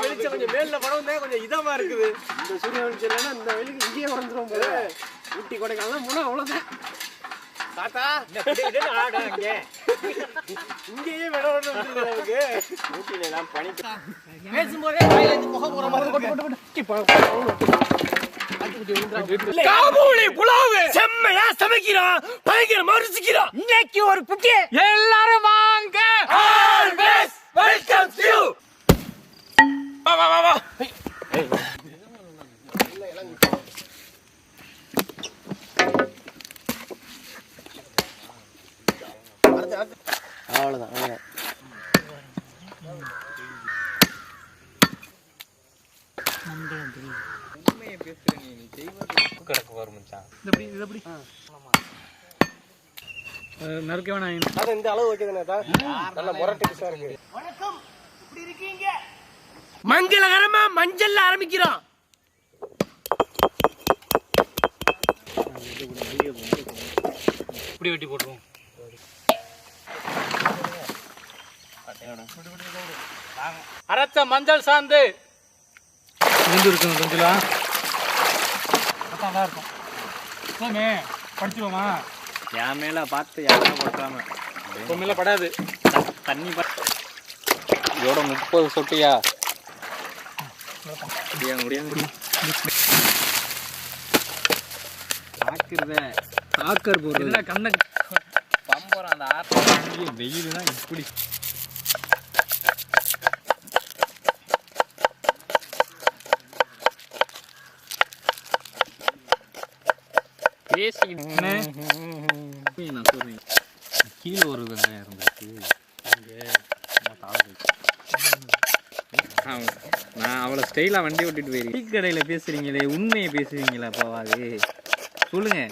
வெளிச்சம் கொஞ்சம் மேல படம் தான் கொஞ்சம் இதமா இருக்குது. இந்த சூரிய வெளிச்சம் இல்லைன்னா இந்த வெயிலுக்கு இங்கேயே வந்துடும் போல. ஊட்டி கொடைக்கானல் போனா அவ்வளோதான். தாத்தா இங்கேயே விட நமக்கு ஊட்டியில எல்லாம் பனி பேசும்போதே முகம் போற மாதிரி காபூலி புலாவு செம்மையா சமைக்கிறான், பயங்கரமா ருசிக்கிறான். இன்னைக்கு ஒரு குட்டி எல்லாரும் வாங்க. Always welcome you. வா வா வா வா. அவ்வளவுதான் அவ்வளவுதான். உண்மையை பேசுற நீ செய்வது கிடக்கு வரும் மச்சான். இது எப்படி நறுக்க வேணாம். அது இந்த அளவு வைக்கிறதுனே நல்ல முரட்டு பிசா இருக்கு. வணக்கம், எப்படி இருக்கீங்க? மங்களகரமா மஞ்சள்ல ஆரம்பிக்கிறோம். இப்படி வெட்டி போட்டுருவோம். அரைச்ச மஞ்சள் சாந்து இருக்கணும் கொஞ்சம் இருக்கும். படிச்சுவோமா? என் மேல பார்த்து யாரும் போட்டாம மேல படாது. தண்ணி இதோட 30 சொட்டியா முடியாது. ஆக்கர் போடுறது கண்ண பம்புற அந்த ஆற்று வெயில் தான் இப்படி. கீழே ஒரு வெங்காயம் இருந்துச்சு. நான் அவ்வளோ ஸ்டைலாக வண்டி ஓட்டிட்டு போயிருக்கேன். டீ கடையில் பேசுறீங்களே, உண்மையை பேசுவீங்களா? போவாது சொல்லுங்க.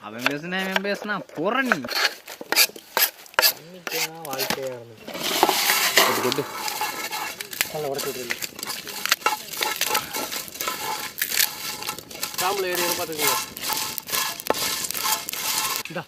அவன் பேசுனா அவன் பேசுனா புறணி வாழ்க்கையா இருந்துச்சு. கொட்டு நல்லா உடச்சு விட்டுருக்கு. சாம்பிள் ஏறி பார்த்துக்கோங்க. இந்தா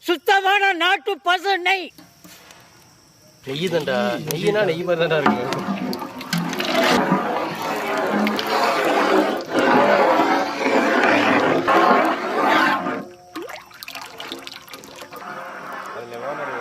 சுத்தமான நாட்டு பசு நெய். நெய் தான்டா. நெய்னா நெய் மாதிரி தான்டா இருக்கு. அதுல ஓனர்